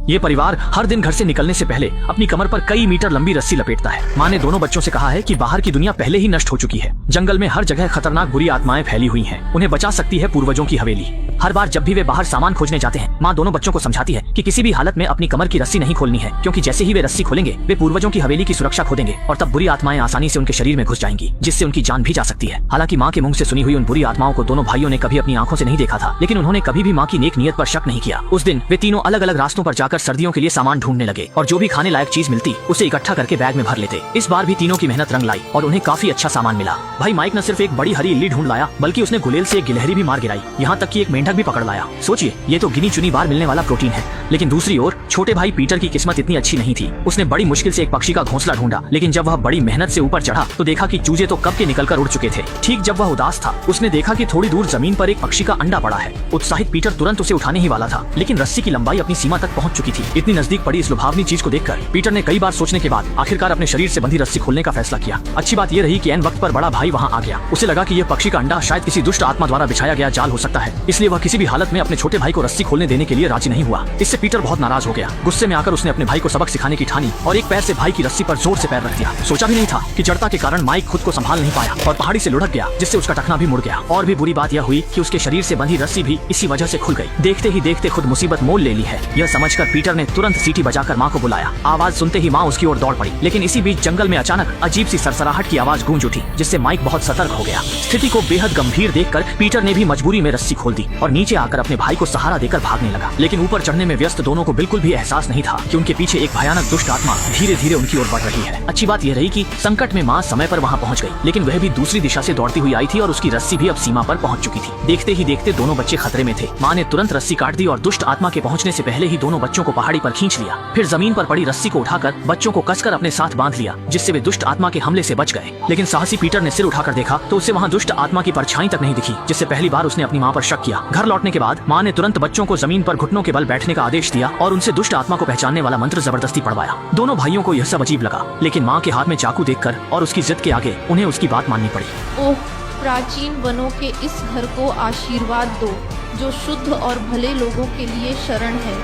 ये परिवार हर दिन घर से निकलने से पहले अपनी कमर पर कई मीटर लंबी रस्सी लपेटता है। माँ ने दोनों बच्चों से कहा है कि बाहर की दुनिया पहले ही नष्ट हो चुकी है। जंगल में हर जगह खतरनाक बुरी आत्माएं फैली हुई हैं। उन्हें बचा सकती है पूर्वजों की हवेली। हर बार जब भी वे बाहर सामान खोजने जाते हैं, माँ दोनों बच्चों को समझाती है कि किसी भी हालत में अपनी कमर की रस्सी नहीं खोलनी है, क्योंकि जैसे ही वे रस्सी खोलेंगे वे पूर्वजों की हवेली की सुरक्षा खो देंगे और तब बुरी आत्माएं आसानी से उनके शरीर में घुस जाएंगी, जिससे उनकी जान भी जा सकती है। हालांकि माँ के मुंह से सुनी हुई उन बुरी आत्माओं को दोनों भाइयों ने कभी अपनी आंखों से नहीं देखा था, लेकिन उन्होंने कभी भी माँ की नेक नियत पर शक नहीं किया। उस दिन वे तीनों अलग अलग रास्तों पर जाकर सर्दियों के लिए सामान ढूंढने लगे और जो भी खाने लायक चीज मिलती उसे इकट्ठा करके बैग में भर लेते। इस बार भी तीनों की मेहनत रंग लाई और उन्हें काफी अच्छा सामान मिला। भाई माइक न सिर्फ एक बड़ी हरी इल्ली ढूंढ लाया, बल्कि उसने गुलेल से एक गिलहरी भी मार गिराई, यहाँ तक कि एक मेंढक भी पकड़ लाया। सोचिए, ये तो गिनी चुनी बार मिलने वाला प्रोटीन है। लेकिन दूसरी ओर छोटे भाई पीटर की किस्मत इतनी अच्छी नहीं थी। उसने बड़ी मुश्किल से एक पक्षी का घोंसला ढूंढा, लेकिन जब वह बड़ी मेहनत से ऊपर चढ़ा तो देखा कि चूजे तो कब के निकलकर उड़ चुके थे। ठीक जब वह उदास था, उसने देखा कि थोड़ी दूर जमीन पर एक पक्षी का अंडा पड़ा है। उत्साहित पीटर तुरंत उसे उठाने ही वाला था, लेकिन रस्सी की लंबाई अपनी सीमा तक पहुंच चुकी थी। इतनी नजदीक पड़ी इस लुभावनी चीज को देखकर पीटर ने कई बार सोचने के बाद आखिरकार अपने शरीर से बंधी रस्सी खोलने का फैसला किया। अच्छी बात यह रही कि ऐन वक्त पर बड़ा भाई वहां आ गया। उसे लगा कि यह पक्षी का अंडा शायद किसी दुष्ट आत्मा द्वारा बिछाया गया जाल हो सकता है, इसलिए वह किसी भी हालत में अपने छोटे भाई को रस्सी खोलने देने के लिए राजी नहीं हुआ। इससे पीटर बहुत नाराज हो गया। गुस्से में आकर उसने अपने भाई को सबक सिखाने की ठानी और एक पैर से भाई की रस्सी पर जोर से पैर रख दिया। सोचा भी नहीं था कि जड़ता के कारण माइक खुद को संभाल नहीं पाया और पहाड़ी से लुढ़क गया, जिससे उसका टखना भी मुड़ गया। और भी बुरी बात यह हुई कि उसके शरीर से बंधी रस्सी भी इसी वजह से खुल गई। देखते ही देखते खुद मुसीबत मोल ले ली है, यह समझकर पीटर ने तुरंत सीटी बजाकर माँ को बुलाया। आवाज सुनते ही माँ उसकी ओर दौड़ पड़ी, लेकिन इसी बीच जंगल में अचानक अजीब सी सरसराहट की आवाज गूंज उठी, जिससे माइक बहुत सतर्क हो गया। स्थिति को बेहद गंभीर देखकर पीटर ने भी मजबूरी में रस्सी खोल दी और नीचे आकर अपने भाई को सहारा देकर भागने लगा। लेकिन ऊपर चढ़ने में व्यस्त दोनों को बिल्कुल भी एहसास नहीं था कि उनके पीछे एक भयानक दुष्ट आत्मा धीरे धीरे उनकी ओर बढ़ रही है। अच्छी बात यह रही कि संकट में माँ समय पर वहाँ पहुँच गई, लेकिन वह भी दूसरी दिशा से दौड़ती हुई आई थी और उसकी रस्सी भी अब सीमा पर पहुँच चुकी थी। देखते ही देखते दोनों बच्चे खतरे में थे। माँ ने तुरंत रस्सी काट दी और दुष्ट आत्मा के पहुँचने से पहले ही दोनों बच्चों को पहाड़ी पर खींच लिया। फिर जमीन पर पड़ी रस्सी को उठाकर बच्चों को कसकर अपने साथ बांध लिया, जिससे वे दुष्ट आत्मा के हमले से बच गए। लेकिन साहसी पीटर ने सिर उठाकर देखा तो उसे वहाँ दुष्ट आत्मा की परछाई तक नहीं दिखी, जिससे पहली बार उसने अपनी माँ पर शक किया। घर लौटने के बाद माँ ने तुरंत बच्चों को जमीन पर घुटनों के बल बैठने का आदेश दिया और उनसे दुष्ट आत्मा को पहचानने वाला मंत्र जबरदस्ती पढ़वाया। दोनों भाइयों को यह सब अजीब लगा, लेकिन माँ के हाथ में चाकू देखकर और उसकी जिद के आगे उन्हें उसकी बात माननी पड़ी। ओह, प्राचीन वनों के इस घर को आशीर्वाद दो जो शुद्ध और भले लोगों के लिए शरण है।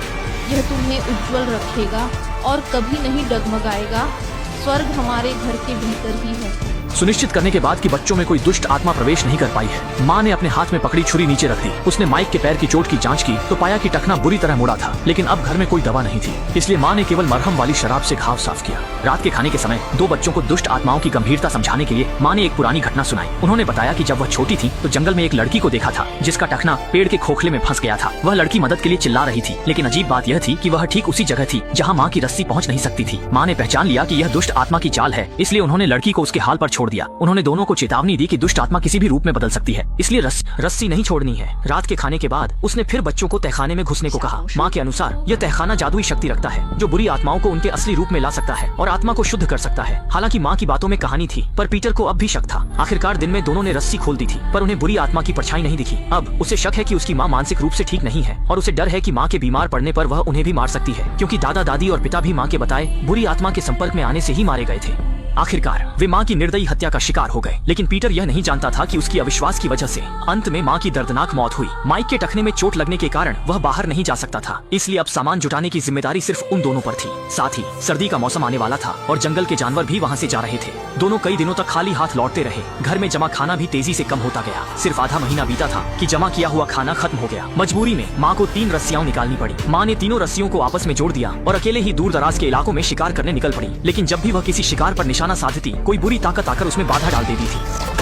यह तुम्हें उज्जवल रखेगा और कभी नहीं डगमगाएगा। स्वर्ग हमारे घर के भीतर ही है। सुनिश्चित करने के बाद कि बच्चों में कोई दुष्ट आत्मा प्रवेश नहीं कर पाई है, माँ ने अपने हाथ में पकड़ी छुरी नीचे रख दी। उसने माइक के पैर की चोट की जांच की तो पाया कि टखना बुरी तरह मुड़ा था, लेकिन अब घर में कोई दवा नहीं थी, इसलिए माँ ने केवल मरहम वाली शराब से घाव साफ किया। रात के खाने के समय दो बच्चों को दुष्ट आत्माओं की गंभीरता समझाने के लिए माँ ने एक पुरानी घटना सुनाई। उन्होंने बताया कि जब वह छोटी थी तो जंगल में एक लड़की को देखा था जिसका टखना पेड़ के खोखले में फंस गया था। वह लड़की मदद के लिए चिल्ला रही थी, लेकिन अजीब बात यह थी कि वह ठीक उसी जगह थी जहाँ माँ की रस्सी पहुँच नहीं सकती थी। माँ ने पहचान लिया कि यह दुष्ट आत्मा की चाल है, इसलिए उन्होंने लड़की को उसके हाल पर छोड़ दिया। उन्होंने दोनों को चेतावनी दी कि दुष्ट आत्मा किसी भी रूप में बदल सकती है, इसलिए रस्सी नहीं छोड़नी है। रात के खाने के बाद उसने फिर बच्चों को तहखाने में घुसने को कहा। माँ के अनुसार यह तहखाना जादुई शक्ति रखता है जो बुरी आत्माओं को उनके असली रूप में ला सकता है और आत्मा को शुद्ध कर सकता है। हालांकि माँ की बातों में कहानी थी, पर पीटर को अब भी शक था। आखिरकार दिन में दोनों ने रस्सी खोल दी थी, पर उन्हें बुरी आत्मा की परछाई नहीं दिखी। अब उसे शक है कि उसकी माँ मानसिक रूप से ठीक नहीं है और उसे डर है कि माँ के बीमार पड़ने पर वह उन्हें भी मार सकती है, क्योंकि दादा दादी और पिता भी माँ के बताए बुरी आत्मा के संपर्क में आने से ही मारे गए थे। आखिरकार वे माँ की निर्दयी हत्या का शिकार हो गए, लेकिन पीटर यह नहीं जानता था कि उसकी अविश्वास की वजह से अंत में माँ की दर्दनाक मौत हुई। माइक के टखने में चोट लगने के कारण वह बाहर नहीं जा सकता था, इसलिए अब सामान जुटाने की जिम्मेदारी सिर्फ उन दोनों पर थी। साथ ही सर्दी का मौसम आने वाला था और जंगल के जानवर भी वहाँ से जा रहे थे। दोनों कई दिनों तक खाली हाथ लौटते रहे। घर में जमा खाना भी तेजी से कम होता गया। सिर्फ आधा महीना बीता था कि जमा किया हुआ खाना खत्म हो गया। मजबूरी में माँ को 3 रस्सियाँ निकालनी पड़ी। माँ ने तीनों रस्सियों को आपस में जोड़ दिया और अकेले ही दूर दराज के इलाकों में शिकार करने निकल पड़ी। लेकिन जब भी वह किसी शिकार पर निशाना साधती, कोई बुरी ताकत आकर उसमें बाधा डाल देती थी।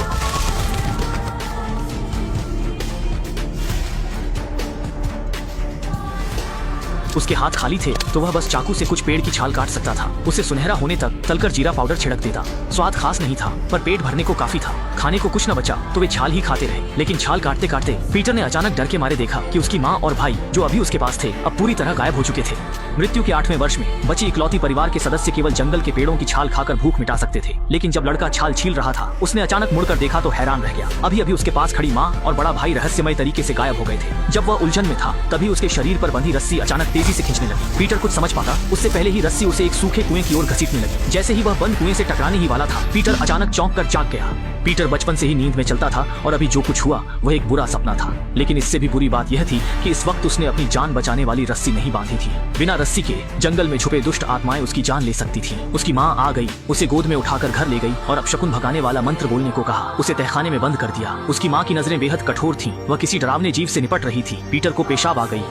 उसके हाथ खाली थे तो वह बस चाकू से कुछ पेड़ की छाल काट सकता था। उसे सुनहरा होने तक तलकर जीरा पाउडर छिड़क देता। स्वाद खास नहीं था, पर पेट भरने को काफी था। खाने को कुछ न बचा तो वे छाल ही खाते रहे। लेकिन छाल काटते काटते पीटर ने अचानक डर के मारे देखा कि उसकी माँ और भाई जो अभी उसके पास थे अब पूरी तरह गायब हो चुके थे। मृत्यु के 8वें वर्ष में बची इकलौती परिवार के सदस्य केवल जंगल के पेड़ों की छाल खाकर भूख मिटा सकते थे। लेकिन जब लड़का छाल छील रहा था, उसने अचानक मुड़कर देखा तो हैरान रह गया। अभी अभी उसके पास खड़ी माँ और बड़ा भाई रहस्यमय तरीके से गायब हो गए थे। जब वह उलझन में था, तभी उसके शरीर पर बंधी रस्सी अचानक तेजी से खींचने लगी। पीटर कुछ समझ पाता उससे पहले ही रस्सी उसे एक सूखे कुएं की ओर घसीटने लगी। जैसे ही वह बंद कुएं से टकराने ही वाला था, पीटर अचानक चौंक कर जाग गया। पीटर बचपन से ही नींद में चलता था और अभी जो कुछ हुआ वह एक बुरा सपना था। लेकिन इससे भी बुरी बात यह थी कि इस वक्त उसने अपनी जान बचाने वाली रस्सी नहीं बांधी थी। बिना रस्सी के जंगल में छुपे दुष्ट आत्माएं उसकी जान ले सकती थी। उसकी माँ आ गई, उसे गोद में उठाकर घर ले गई और अपशकुन भगाने वाला मंत्र बोलने को कहा। उसे तहखाने में बंद कर दिया। उसकी माँ की नजरें बेहद कठोर थीं। वह किसी डरावने जीव से निपट रही थी। पीटर को पेशाब आ गई,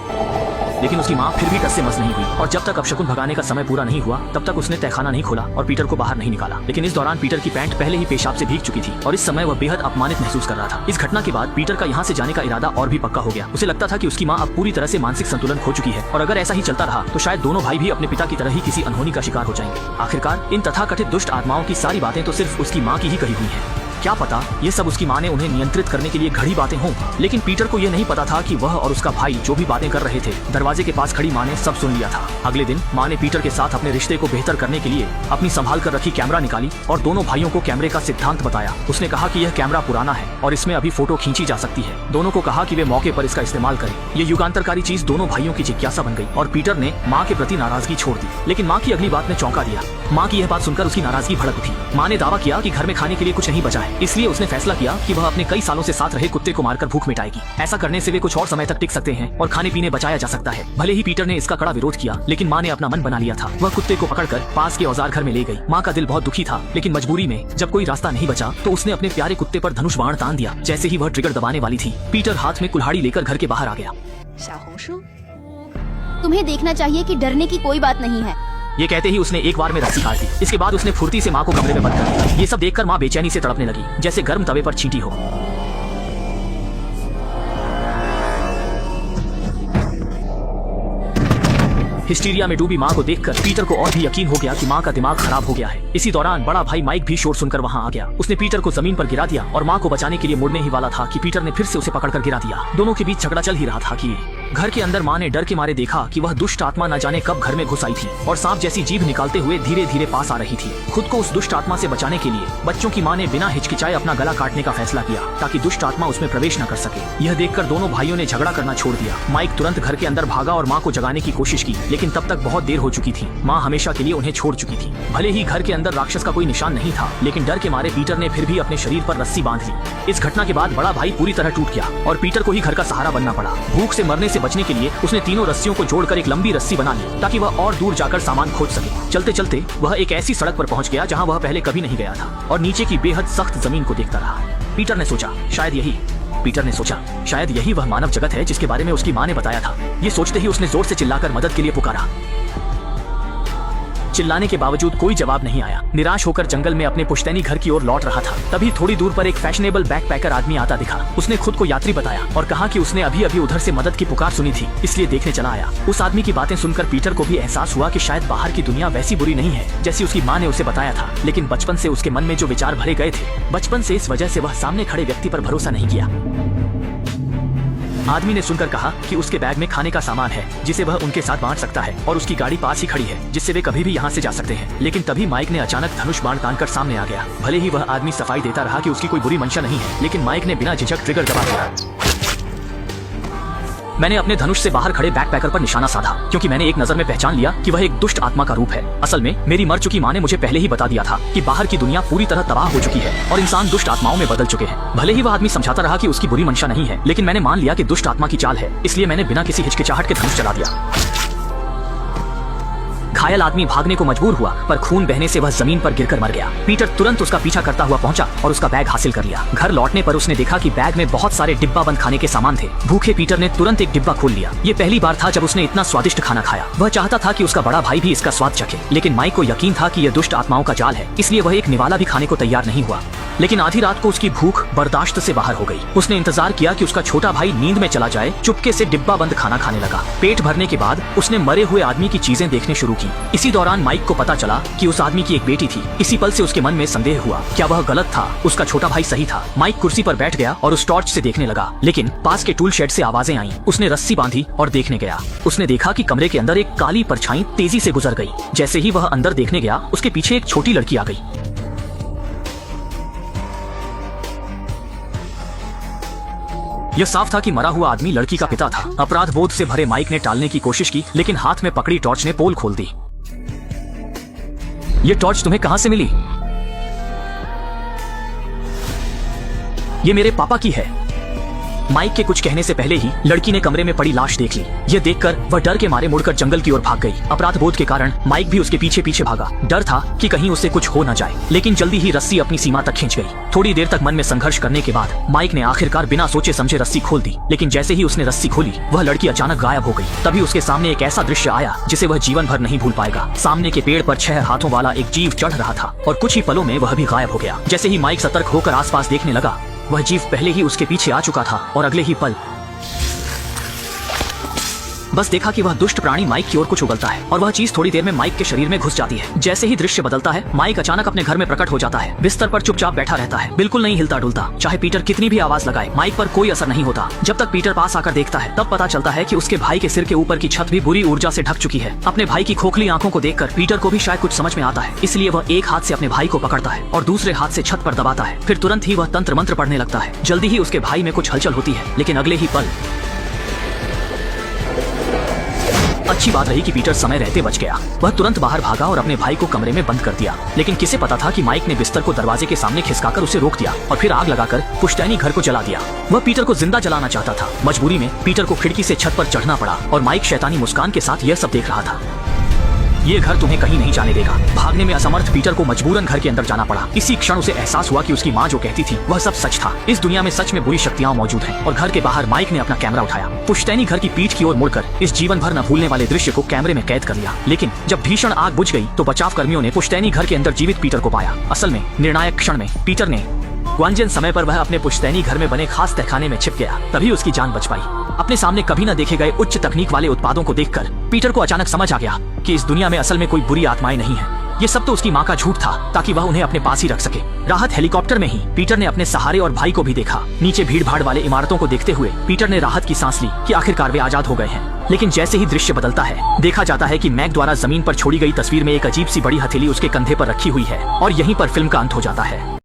लेकिन उसकी माँ फिर भी टस से मस नहीं हुई और जब तक अपशकुन भगाने का समय पूरा नहीं हुआ तब तक उसने तहखाना नहीं खोला और पीटर को बाहर नहीं निकाला। लेकिन इस दौरान पीटर की पैंट पहले ही पेशाब से भीग चुकी थी और इस समय वह बेहद अपमानित महसूस कर रहा था। इस घटना के बाद पीटर का यहाँ से जाने का इरादा और भी पक्का हो गया। उसे लगता था कि उसकी माँ अब पूरी तरह से मानसिक संतुलन खो चुकी है और अगर ऐसा ही चलता रहा तो शायद दोनों भाई भी अपने पिता की तरह ही किसी अनहोनी का शिकार हो जाएंगे। आखिरकार इन तथाकथित दुष्ट आत्माओं की सारी बातें तो सिर्फ उसकी माँ की ही कही हुई है। क्या पता ये सब उसकी माँ ने उन्हें नियंत्रित करने के लिए घड़ी बातें हों। लेकिन पीटर को यह नहीं पता था कि वह और उसका भाई जो भी बातें कर रहे थे, दरवाजे के पास खड़ी माँ ने सब सुन लिया था। अगले दिन माँ ने पीटर के साथ अपने रिश्ते को बेहतर करने के लिए अपनी संभाल कर रखी कैमरा निकाली और दोनों भाइयों को कैमरे का सिद्धांत बताया। उसने कहा कि यह कैमरा पुराना है और इसमें अभी फोटो खींची जा सकती है। दोनों को कहा कि वे मौके पर इसका इस्तेमाल करें। ये युगांतरकारी चीज दोनों भाइयों की जिज्ञासा बन गई और पीटर ने माँ के प्रति नाराजगी छोड़ दी। लेकिन माँ की अगली बात ने चौंका दिया। माँ की यह बात सुनकर उसकी नाराजगी भड़क उठी। माँ ने दावा किया कि घर में खाने के लिए कुछ नहीं बचा है, इसलिए उसने फैसला किया कि वह अपने कई सालों से साथ रहे कुत्ते को मारकर भूख मिटाएगी। ऐसा करने से वे कुछ और समय तक टिक सकते हैं और खाने पीने बचाया जा सकता है। भले ही पीटर ने इसका कड़ा विरोध किया, लेकिन माँ ने अपना मन बना लिया था। वह कुत्ते को पकड़कर पास के औजार घर में ले गई। माँ का दिल बहुत दुखी था, लेकिन मजबूरी में जब कोई रास्ता नहीं बचा तो उसने अपने प्यारे कुत्ते पर धनुष बाण तान दिया। जैसे ही वह ट्रिगर दबाने वाली थी, पीटर हाथ में कुल्हाड़ी लेकर घर के बाहर आ गया। तुम्हें देखना चाहिए कि डरने की कोई बात नहीं है। ये कहते ही उसने एक बार में रस्सी काट दी। इसके बाद उसने फुर्ती से माँ को कमरे में बंद कर दिया। ये सब देखकर माँ बेचैनी से तड़पने लगी, जैसे गर्म तवे पर चींटी हो। हिस्टीरिया में डूबी माँ को देखकर पीटर को और भी यकीन हो गया कि माँ का दिमाग खराब हो गया है। इसी दौरान बड़ा भाई माइक भी शोर सुनकर वहाँ आ गया। उसने पीटर को जमीन पर गिरा दिया और माँ को बचाने के लिए मुड़ने ही वाला था कि पीटर ने फिर से उसे पकड़कर गिरा दिया। दोनों के बीच झगड़ा चल ही रहा था कि घर के अंदर माँ ने डर के मारे देखा कि वह दुष्ट आत्मा न जाने कब घर में घुस आई थी और सांप जैसी जीभ निकालते हुए धीरे धीरे पास आ रही थी। खुद को उस दुष्ट आत्मा से बचाने के लिए बच्चों की माँ ने बिना हिचकिचाए अपना गला काटने का फैसला किया ताकि दुष्ट आत्मा उसमें प्रवेश न कर सके। यह देखकर दोनों भाइयों ने झगड़ा करना छोड़ दिया। माइक तुरंत घर के अंदर भागा और माँ को जगाने की कोशिश की, लेकिन तब तक बहुत देर हो चुकी थी। माँ हमेशा के लिए उन्हें छोड़ चुकी थी। भले ही घर के अंदर राक्षस का कोई निशान नहीं था, लेकिन डर के मारे पीटर ने फिर भी अपने शरीर पर रस्सी बांध ली। इस घटना के बाद बड़ा भाई पूरी तरह टूट गया और पीटर को ही घर का सहारा बनना पड़ा। भूख से मरने से बचने के लिए उसने तीनों रस्सियों को जोड़कर एक लंबी रस्सी बना ली ताकि वह और दूर जाकर सामान खोज सके। चलते चलते वह एक ऐसी सड़क पर पहुंच गया जहां वह पहले कभी नहीं गया था और नीचे की बेहद सख्त जमीन को देखता रहा। पीटर ने सोचा शायद यही वह मानव जगत है जिसके बारे में उसकी माँ ने बताया था। ये सोचते ही उसने जोर से चिल्लाकर मदद के लिए पुकारा। चिल्लाने के बावजूद कोई जवाब नहीं आया। निराश होकर जंगल में अपने पुश्तैनी घर की ओर लौट रहा था, तभी थोड़ी दूर पर एक फैशनेबल बैकपैकर आदमी आता दिखा। उसने खुद को यात्री बताया और कहा कि उसने अभी अभी उधर से मदद की पुकार सुनी थी, इसलिए देखने चला आया। उस आदमी की बातें सुनकर पीटर को भी एहसास हुआ कि शायद बाहर की दुनिया वैसी बुरी नहीं है जैसी उसकी माँ ने उसे बताया था। लेकिन बचपन से उसके मन में जो विचार भरे गए थे, बचपन से इस वजह से वह सामने खड़े व्यक्ति पर भरोसा नहीं किया। आदमी ने सुनकर कहा कि उसके बैग में खाने का सामान है जिसे वह उनके साथ बांट सकता है और उसकी गाड़ी पास ही खड़ी है जिससे वे कभी भी यहाँ से जा सकते हैं। लेकिन तभी माइक ने अचानक धनुष बाण तानकर सामने आ गया। भले ही वह आदमी सफाई देता रहा कि उसकी कोई बुरी मंशा नहीं है, लेकिन माइक ने बिना झिझक ट्रिगर दबा दिया। मैंने अपने धनुष से बाहर खड़े बैकपैकर पर निशाना साधा क्योंकि मैंने एक नजर में पहचान लिया कि वह एक दुष्ट आत्मा का रूप है। असल में मेरी मर चुकी माँ ने मुझे पहले ही बता दिया था कि बाहर की दुनिया पूरी तरह तबाह हो चुकी है और इंसान दुष्ट आत्माओं में बदल चुके हैं। भले ही वह आदमी समझाता रहा कि उसकी बुरी मंशा नहीं है, लेकिन मैंने मान लिया कि दुष्ट आत्मा की चाल है, इसलिए मैंने बिना किसी हिचकिचाहट के धनुष चला दिया। घायल आदमी भागने को मजबूर हुआ, पर खून बहने से वह जमीन पर गिरकर मर गया। पीटर तुरंत उसका पीछा करता हुआ पहुंचा और उसका बैग हासिल कर लिया। घर लौटने पर उसने देखा कि बैग में बहुत सारे डिब्बा बंद खाने के सामान थे। भूखे पीटर ने तुरंत एक डिब्बा खोल लिया। ये पहली बार था जब उसने इतना स्वादिष्ट खाना खाया। वह चाहता था कि उसका बड़ा भाई भी इसका स्वाद चखे, लेकिन माइक को यकीन था कि यह दुष्ट आत्माओं का जाल है, इसलिए वह एक निवाला भी खाने को तैयार नहीं हुआ। लेकिन आधी रात को उसकी भूख बर्दाश्त से बाहर हो गई। उसने इंतजार किया कि उसका छोटा भाई नींद में चला जाए। चुपके से डिब्बा बंद खाना खाने लगा। पेट भरने के बाद उसने मरे हुए आदमी की चीजें देखने शुरू की। इसी दौरान माइक को पता चला कि उस आदमी की एक बेटी थी। इसी पल से उसके मन में संदेह हुआ, क्या वह गलत था? उसका छोटा भाई सही था। माइक कुर्सी पर बैठ गया और उस टॉर्च से देखने लगा, लेकिन पास के टूल शेड से आवाजें आईं। उसने रस्सी बांधी और देखने गया। उसने देखा कि कमरे के अंदर एक काली परछाई तेजी से गुजर गई। जैसे ही वह अंदर देखने गया, उसके पीछे एक छोटी लड़की आ गई। यह साफ था कि मरा हुआ आदमी लड़की का पिता था। अपराध बोध से भरे माइक ने टालने की कोशिश की, लेकिन हाथ में पकड़ी टॉर्च ने पोल खोल दी। ये टॉर्च तुम्हें कहां से मिली? ये मेरे पापा की है। माइक के कुछ कहने से पहले ही लड़की ने कमरे में पड़ी लाश देख ली। यह देखकर वह डर के मारे मुड़कर जंगल की ओर भाग गई। अपराध बोध के कारण माइक भी उसके पीछे पीछे भागा। डर था कि कहीं उससे कुछ हो न जाए, लेकिन जल्दी ही रस्सी अपनी सीमा तक खींच गई। थोड़ी देर तक मन में संघर्ष करने के बाद माइक ने आखिरकार बिना सोचे समझे रस्सी खोल दी, लेकिन जैसे ही उसने रस्सी खोली वह लड़की अचानक गायब हो गई। तभी उसके सामने एक ऐसा दृश्य आया जिसे वह जीवन भर नहीं भूल पाएगा। सामने के पेड़ पर 6 हाथों वाला एक जीव चढ़ रहा था और कुछ ही पलों में वह भी गायब हो गया। जैसे ही माइक सतर्क होकर आसपास देखने लगा, वह जीव पहले ही उसके पीछे आ चुका था और अगले ही पल बस देखा कि वह दुष्ट प्राणी माइक की ओर कुछ उगलता है और वह चीज थोड़ी देर में माइक के शरीर में घुस जाती है। जैसे ही दृश्य बदलता है, माइक अचानक अपने घर में प्रकट हो जाता है। बिस्तर पर चुपचाप बैठा रहता है, बिल्कुल नहीं हिलता डुलता। चाहे पीटर कितनी भी आवाज लगाए, माइक पर कोई असर नहीं होता। जब तक पीटर पास आकर देखता है, तब पता चलता है कि उसके भाई के सिर के ऊपर की छत भी बुरी ऊर्जा से ढक चुकी है। अपने भाई की खोखली आंखों को देखकर पीटर को भी शायद कुछ समझ में आता है, इसलिए वह एक हाथ से अपने भाई को पकड़ता है और दूसरे हाथ से छत पर दबाता है। फिर तुरंत ही वह तंत्र मंत्र पढ़ने लगता है। जल्दी ही उसके भाई में कुछ हलचल होती है, लेकिन अगले ही पल अच्छी बात रही कि पीटर समय रहते बच गया। वह तुरंत बाहर भागा और अपने भाई को कमरे में बंद कर दिया। लेकिन किसे पता था कि माइक ने बिस्तर को दरवाजे के सामने खिसकाकर उसे रोक दिया और फिर आग लगाकर पुश्तैनी घर को जला दिया। वह पीटर को जिंदा जलाना चाहता था। मजबूरी में पीटर को खिड़की से छत पर चढ़ना पड़ा और माइक शैतानी मुस्कान के साथ यह सब देख रहा था। ये घर तुम्हें कहीं नहीं जाने देगा। भागने में असमर्थ पीटर को मजबूरन घर के अंदर जाना पड़ा। इसी क्षण उसे एहसास हुआ कि उसकी माँ जो कहती थी वह सब सच था। इस दुनिया में सच में बुरी शक्तियां मौजूद हैं। और घर के बाहर माइक ने अपना कैमरा उठाया। पुश्तैनी घर की पीठ की ओर मुड़कर इस जीवन भर न भूलने वाले दृश्य को कैमरे में कैद कर लिया। लेकिन जब भीषण आग बुझ गई तो बचाव कर्मियों ने पुश्तैनी घर के अंदर जीवित पीटर को पाया। असल में निर्णायक क्षण में पीटर ने वांजन समय पर वह अपने पुश्तैनी घर में बने खास तहखाने में छिप गया, तभी उसकी जान बच पाई। अपने सामने कभी न देखे गए उच्च तकनीक वाले उत्पादों को देखकर पीटर को अचानक समझ आ गया कि इस दुनिया में असल में कोई बुरी आत्माएं नहीं हैं। ये सब तो उसकी माँ का झूठ था ताकि वह उन्हें अपने पास ही रख सके। राहत हेलीकॉप्टर में ही पीटर ने अपने सहारे और भाई को भी देखा। नीचे भीड़ भाड़ वाले इमारतों को देखते हुए पीटर ने राहत की सांस ली कि आखिरकार वे आजाद हो गए हैं। लेकिन जैसे ही दृश्य बदलता है, देखा जाता है कि मैक द्वारा जमीन पर छोड़ी गई तस्वीर में एक अजीब सी बड़ी हथेली उसके कंधे पर रखी हुई है और यहीं पर फिल्म का अंत हो जाता है।